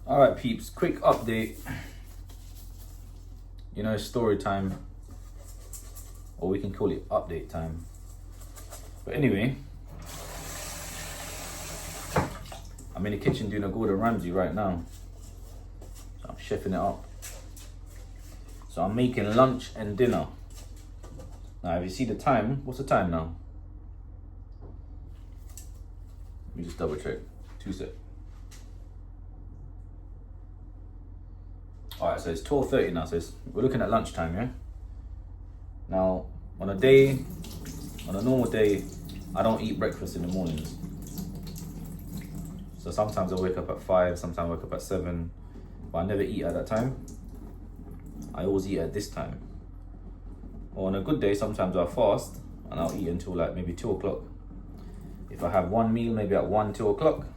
Alright peeps, quick update. You know, it's story time, or we can call it update time. But anyway, I'm in the kitchen doing a Gordon Ramsay right now. So I'm chefing it up. So I'm making lunch and dinner. Now if you see the time, what's the time now? Let me just double check, 2 seconds. Alright, so it's 12:30 now, so we're looking at lunchtime, yeah? Now, on a normal day, I don't eat breakfast in the mornings. So sometimes I wake up at 5, sometimes I wake up at 7, but I never eat at that time. I always eat at this time. Or on a good day, sometimes I'll fast, and I'll eat until like maybe 2 o'clock. If I have one meal, maybe at 1, 2 o'clock,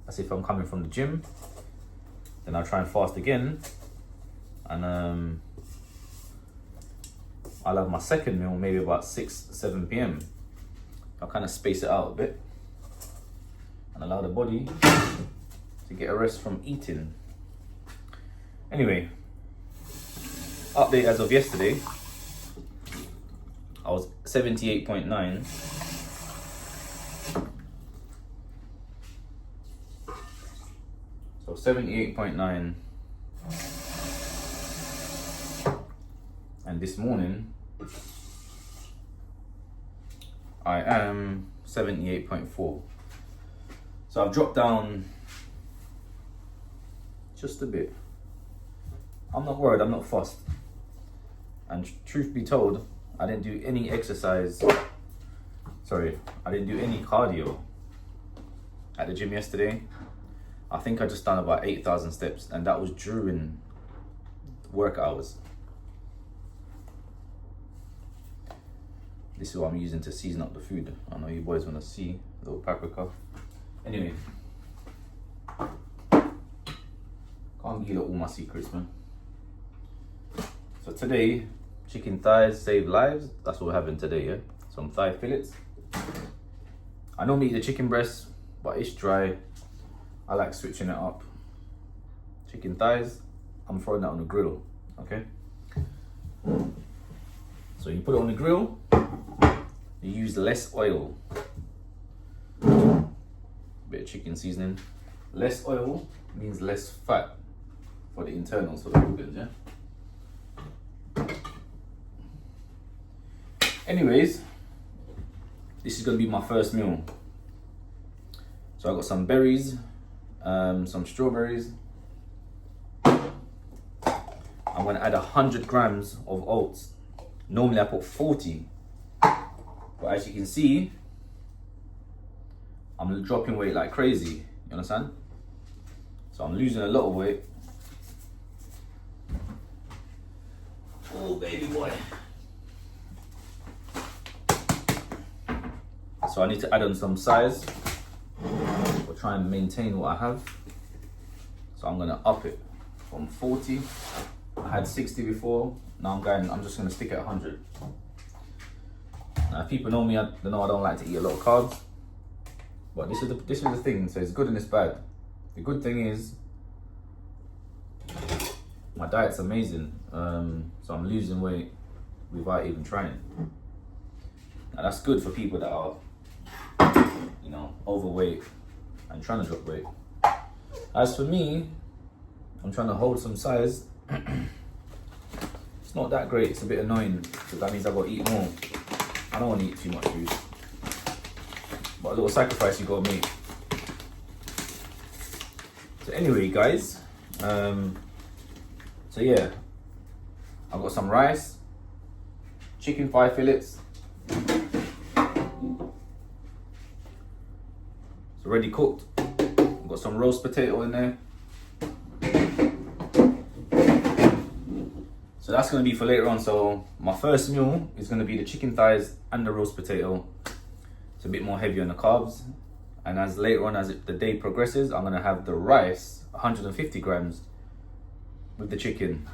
that's if I'm coming from the gym. Then I'll try and fast again, and I'll have my second meal maybe about 6, 7 p.m. I'll kind of space it out a bit and allow the body to get a rest from eating. Anyway, update as of yesterday, I was 78.9. So 78.9, and this morning I am 78.4. So I've dropped down just a bit. I'm not worried, I'm not fussed. And truth be told, I didn't do any exercise. Sorry, I didn't do any cardio at the gym yesterday. I think I just done about 8,000 steps, and that was during work hours. This is what I'm using to season up the food. I know you boys want to see a little paprika. Anyway, can't give you all my secrets, man. So today, chicken thighs save lives. That's what we're having today, yeah? Some thigh fillets. I normally eat the chicken breast, but it's dry. I like switching it up. Chicken thighs, I'm throwing that on the grill, okay? So you put it on the grill, you use less oil. Bit of chicken seasoning. Less oil means less fat for the internals, for the organs, yeah? Anyways, this is gonna be my first meal. So I got some berries, some strawberries. I'm gonna add 100 grams of oats. Normally I put 40, but as you can see, I'm dropping weight like crazy, you understand? So I'm losing a lot of weight. Oh baby boy. So I need to add on some size. We'll try and maintain what I have. So I'm gonna up it from 40. I had 60 before. Now I'm just gonna stick at 100. Now if people know me, they know I don't like to eat a lot of carbs. But this is the thing, so it's good and it's bad. The good thing is, my diet's amazing. So I'm losing weight without even trying. Now that's good for people that are, you know, overweight and trying to drop weight. As for me, I'm trying to hold some size. It's not that great, it's a bit annoying, because that means I've got to eat more. I don't want to eat too much food, but a little sacrifice you got to make. So anyway guys, so yeah, I've got some rice, chicken thigh fillets, it's already cooked. I've got some roast potato in there. So that's going to be for later on. So my first meal is going to be the chicken thighs and the roast potato. It's a bit more heavy on the carbs. And as later on, as the day progresses, I'm going to have the rice, 150 grams, with the chicken.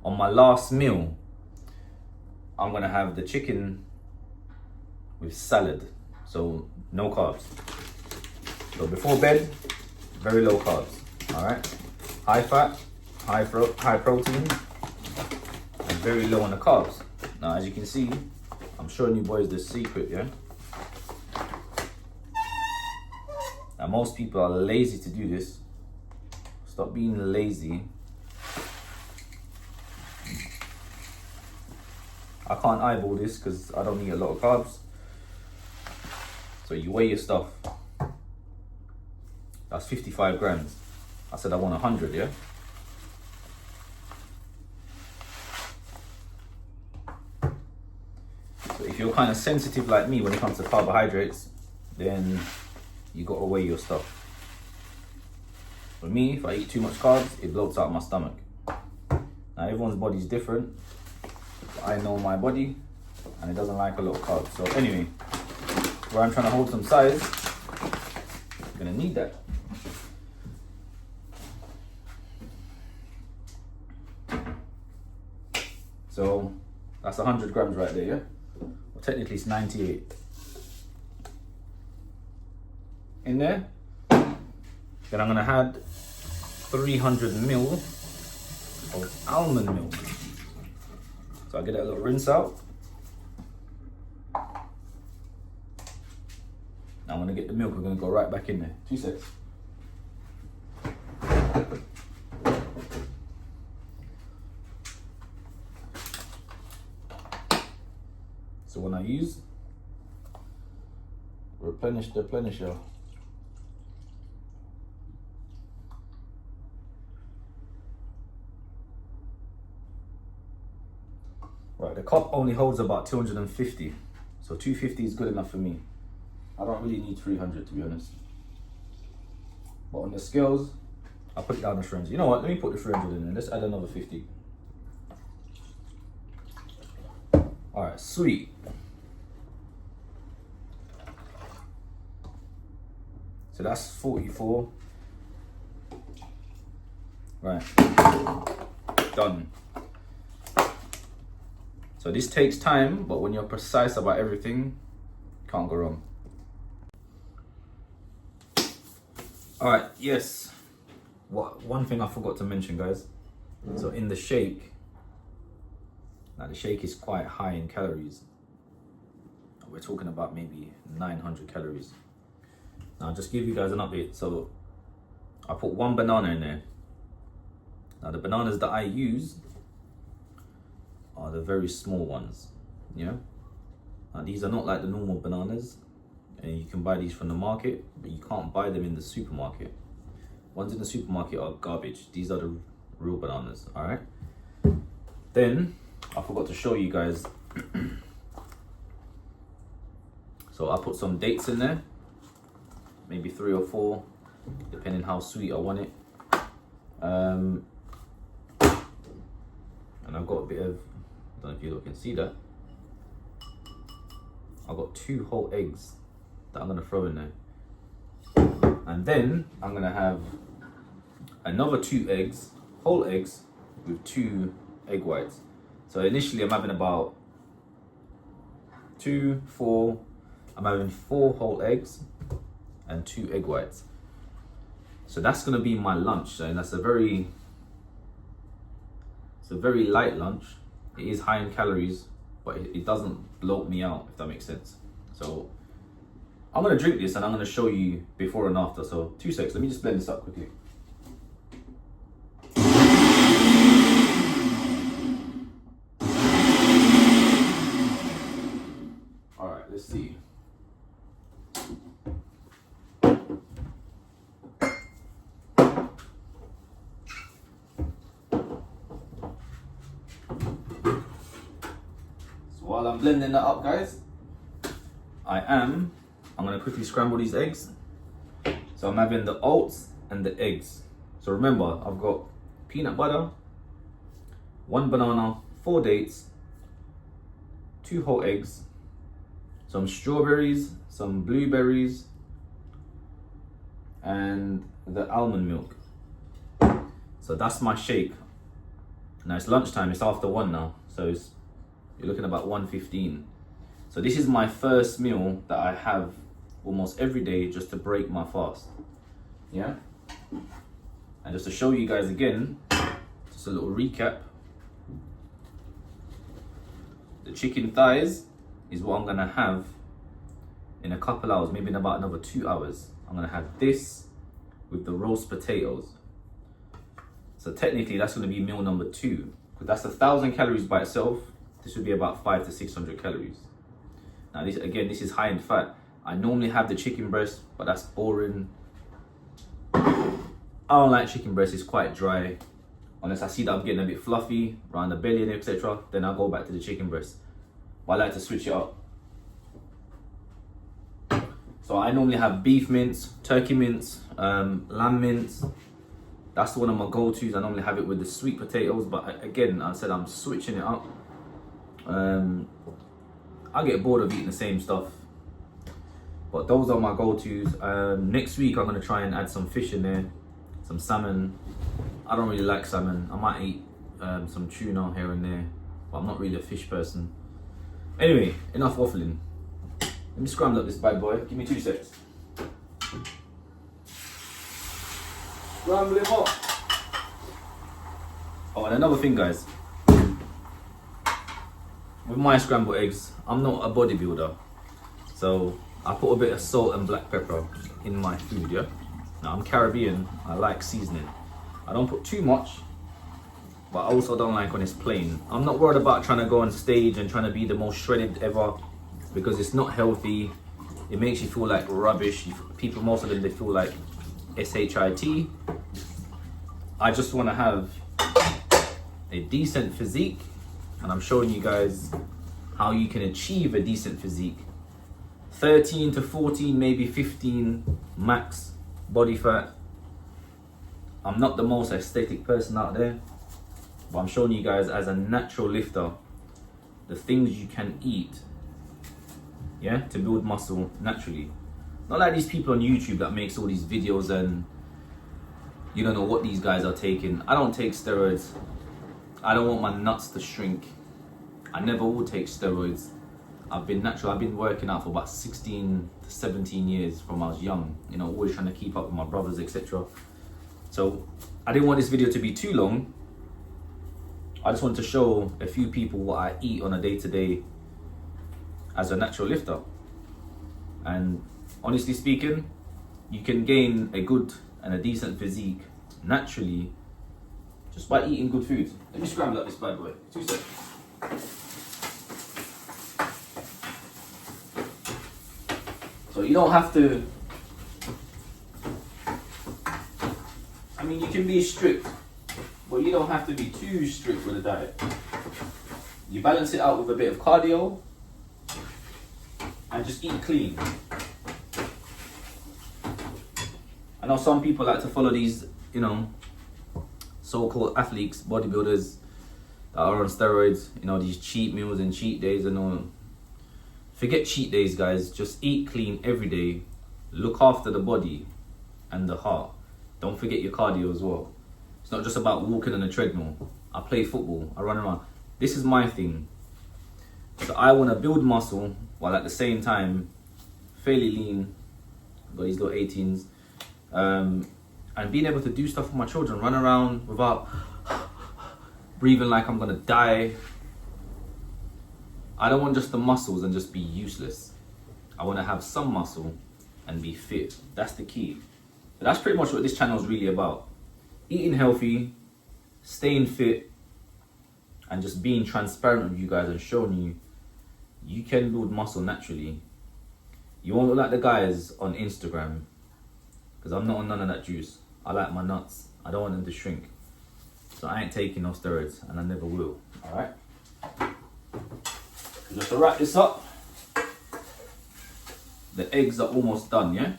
On my last meal, I'm gonna have the chicken with salad, so no carbs. So before bed, very low carbs. All right, high fat, high protein, and very low on the carbs. Now, as you can see, I'm showing you boys the secret, yeah. Now, most people are lazy to do this. Stop being lazy. I can't eyeball this because I don't eat a lot of carbs. So you weigh your stuff. That's 55 grams. I said I want 100, yeah? So if you're kind of sensitive like me when it comes to carbohydrates, then you gotta weigh your stuff. For me, if I eat too much carbs, it bloats out my stomach. Now everyone's body's different. I know my body and it doesn't like a lot of carbs. So anyway, where I'm trying to hold some size, I'm gonna need that. So that's 100 grams right there, yeah? Well, technically it's 98. In there, then I'm gonna add 300 ml of almond milk. So I get that little rinse out. Now I'm gonna get the milk, we're gonna go right back in there. 2 seconds. So when I use replenish the replenisher, right, the cup only holds about 250, so 250 is good enough for me. I don't really need 300 to be honest. But on the scales, I'll put it down to 300. You know what, let me put the 300 in there, let's add another 50. Alright, sweet. So that's 44. Right, done. So this takes time, but when you're precise about everything, can't go wrong. Alright, yes. One thing I forgot to mention, guys. So in the shake, now the shake is quite high in calories. We're talking about maybe 900 calories. Now I'll just give you guys an update. So I put 1 banana in there. Now the bananas that I use are the very small ones, yeah? Now these are not like the normal bananas, and you can buy these from the market, but you can't buy them in the supermarket. Ones in the supermarket are garbage. These are the real bananas, all right? Then I forgot to show you guys. So I put some dates in there, maybe 3 or 4, depending how sweet I want it. And I've got a bit of, I don't know if you can see that. I've got 2 whole eggs that I'm gonna throw in there. And then I'm gonna have another 2 eggs, whole eggs, with 2 egg whites. So initially I'm having about 2, 4, I'm having 4 whole eggs and 2 egg whites. So that's gonna be my lunch, and that's a very light lunch. It is high in calories, but it doesn't bloat me out, if that makes sense. So I'm gonna drink this and I'm gonna show you before and after. So 2 seconds, let me just blend this up quickly. All right, let's see. While I'm blending that up, guys, I'm gonna quickly scramble these eggs. So I'm having the oats and the eggs. So remember, I've got peanut butter, 1 banana, 4 dates, 2 whole eggs, some strawberries, some blueberries, and the almond milk. So that's my shake. Now it's lunchtime, it's after 1 now. So it's you're looking about 115. So this is my first meal that I have almost every day just to break my fast. Yeah. And just to show you guys again, just a little recap. The chicken thighs is what I'm gonna have in a couple hours, maybe in about another 2 hours. I'm gonna have this with the roast potatoes. So technically that's gonna be meal number 2, because that's 1,000 calories by itself. This would be about 500 to 600 calories. Now this, again, this is high in fat. I normally have the chicken breast, but that's boring. I don't like chicken breast, it's quite dry. Unless I see that I'm getting a bit fluffy around the belly and etc., then I'll go back to the chicken breast. But I like to switch it up. So I normally have beef mince, turkey mince, lamb mince. That's one of my go-tos. I normally have it with the sweet potatoes, but again, I said I'm switching it up. I get bored of eating the same stuff. But those are my go-tos. Next week I'm gonna try and add some fish in there, some salmon. I don't really like salmon. I might eat some tuna here and there, but I'm not really a fish person. Anyway, enough waffling. Let me scramble up this bad boy. Give me 2 seconds. Scramble him up. Oh, and another thing, guys. With my scrambled eggs, I'm not a bodybuilder, so I put a bit of salt and black pepper in my food. Yeah. Now I'm Caribbean. I like seasoning. I don't put too much, but I also don't like when it's plain. I'm not worried about trying to go on stage and trying to be the most shredded ever, because it's not healthy. It makes you feel like rubbish. People, most of them, they feel like shit. I just want to have a decent physique, and I'm showing you guys how you can achieve a decent physique. 13 to 14, maybe 15 max body fat. I'm not the most aesthetic person out there, but I'm showing you guys as a natural lifter the things you can eat, yeah, to build muscle naturally. Not like these people on YouTube that makes all these videos and you don't know what these guys are taking. I don't take steroids. I don't want my nuts to shrink. I never will take steroids. I've been natural. I've been working out for about 16 to 17 years from when I was young, you know, always trying to keep up with my brothers, etc. So I didn't want this video to be too long. I just wanted to show a few people what I eat on a day-to-day as a natural lifter. And honestly speaking, you can gain a good and a decent physique naturally just by eating good food. Let me scramble up this bad boy. 2 seconds. So you don't have to, I mean, you can be strict, but you don't have to be too strict with a diet. You balance it out with a bit of cardio and just eat clean. I know some people like to follow these, you know, so-called athletes, bodybuilders that are on steroids, you know, these cheat meals and cheat days and all. Forget cheat days, guys. Just eat clean every day. Look after the body and the heart. Don't forget your cardio as well. It's not just about walking on a treadmill. I play football. I run around. This is my thing. So I want to build muscle while at the same time fairly lean. I've got these little 18s. And being able to do stuff with my children. Run around without breathing like I'm going to die. I don't want just the muscles and just be useless. I want to have some muscle and be fit. That's the key. But that's pretty much what this channel is really about. Eating healthy, staying fit, and just being transparent with you guys and showing you you can build muscle naturally. You won't look like the guys on Instagram, because I'm not on none of that juice. I like my nuts. I don't want them to shrink. So I ain't taking no steroids, and I never will. Alright? Just to wrap this up, the eggs are almost done, yeah?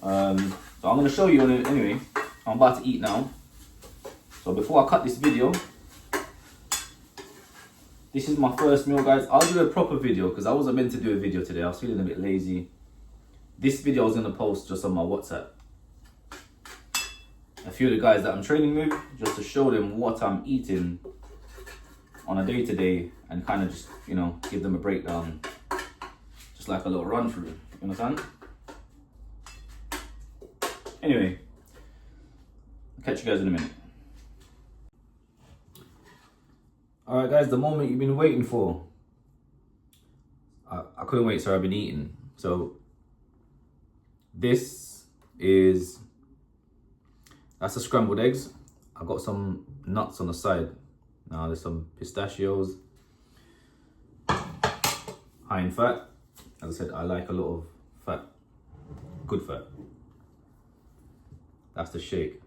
So I'm going to show you anyway. I'm about to eat now. So before I cut this video, this is my first meal, guys. I'll do a proper video because I wasn't meant to do a video today. I was feeling a bit lazy. This video I was going to post just on my WhatsApp. A few of the guys that I'm training with, just to show them what I'm eating on a day-to-day and kind of just, you know, give them a breakdown, just like a little run through, you understand? Anyway, I'll catch you guys in a minute. Alright guys, the moment you've been waiting for. I couldn't wait, so I've been eating. So this is, that's the scrambled eggs. I got some nuts on the side. Now there's some pistachios, high in fat. As I said, I like a lot of fat, good fat. That's the shake.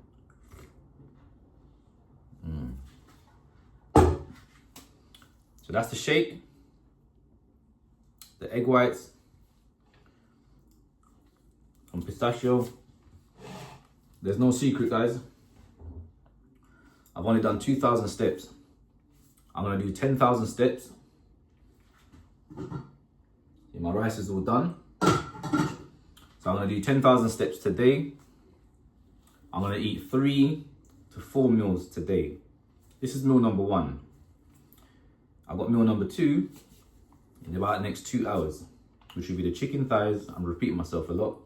So that's the shake. The egg whites, some pistachio. There's no secret, guys. I've only done 2,000 steps. I'm gonna do 10,000 steps. See, my rice is all done. So I'm gonna do 10,000 steps today. I'm gonna eat 3 to 4 meals today. This is meal number 1. I've got meal number 2 in about the next 2 hours, which will be the chicken thighs. I'm repeating myself a lot.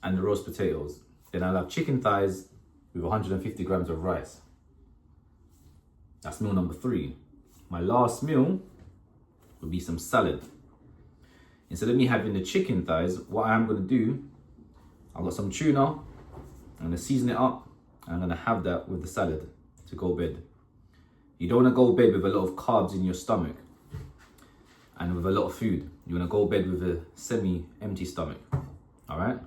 And the roast potatoes. Then I'll have chicken thighs with 150 grams of rice. That's meal number 3. My last meal would be some salad. Instead of me having the chicken thighs, what I am gonna do, I've got some tuna, I'm gonna season it up, and I'm gonna have that with the salad to go bed. You don't wanna go bed with a lot of carbs in your stomach and with a lot of food. You wanna go bed with a semi-empty stomach, all right?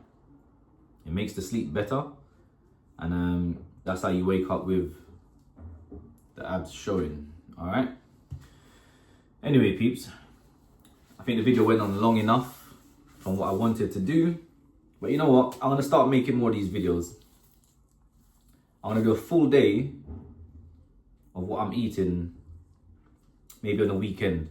It makes the sleep better, and that's how you wake up with the abs showing, all right? Anyway, peeps, I think the video went on long enough from what I wanted to do, but you know what? I'm gonna start making more of these videos. I'm gonna do a full day of what I'm eating, maybe on a weekend,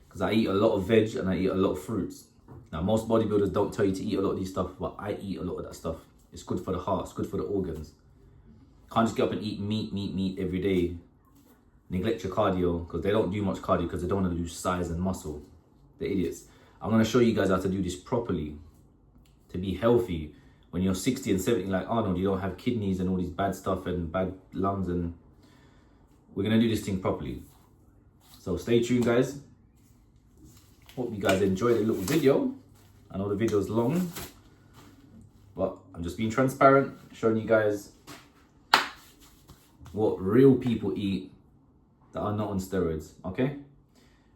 because I eat a lot of veg and I eat a lot of fruits. Now, most bodybuilders don't tell you to eat a lot of these stuff, but I eat a lot of that stuff. It's good for the heart, it's good for the organs. Can't just get up and eat meat every day. Neglect your cardio, because they don't do much cardio because they don't want to lose size and muscle. They're idiots. I'm going to show you guys how to do this properly, to be healthy. When you're 60 and 70 like Arnold, you don't have kidneys and all these bad stuff and bad lungs, and we're going to do this thing properly. So stay tuned, guys. Hope you guys enjoyed the little video. I know the video's long, but I'm just being transparent, showing you guys what real people eat that are not on steroids, okay?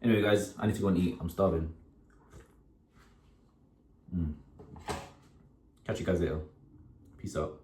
Anyway, guys, I need to go and eat. I'm starving. Catch you guys later. Peace out.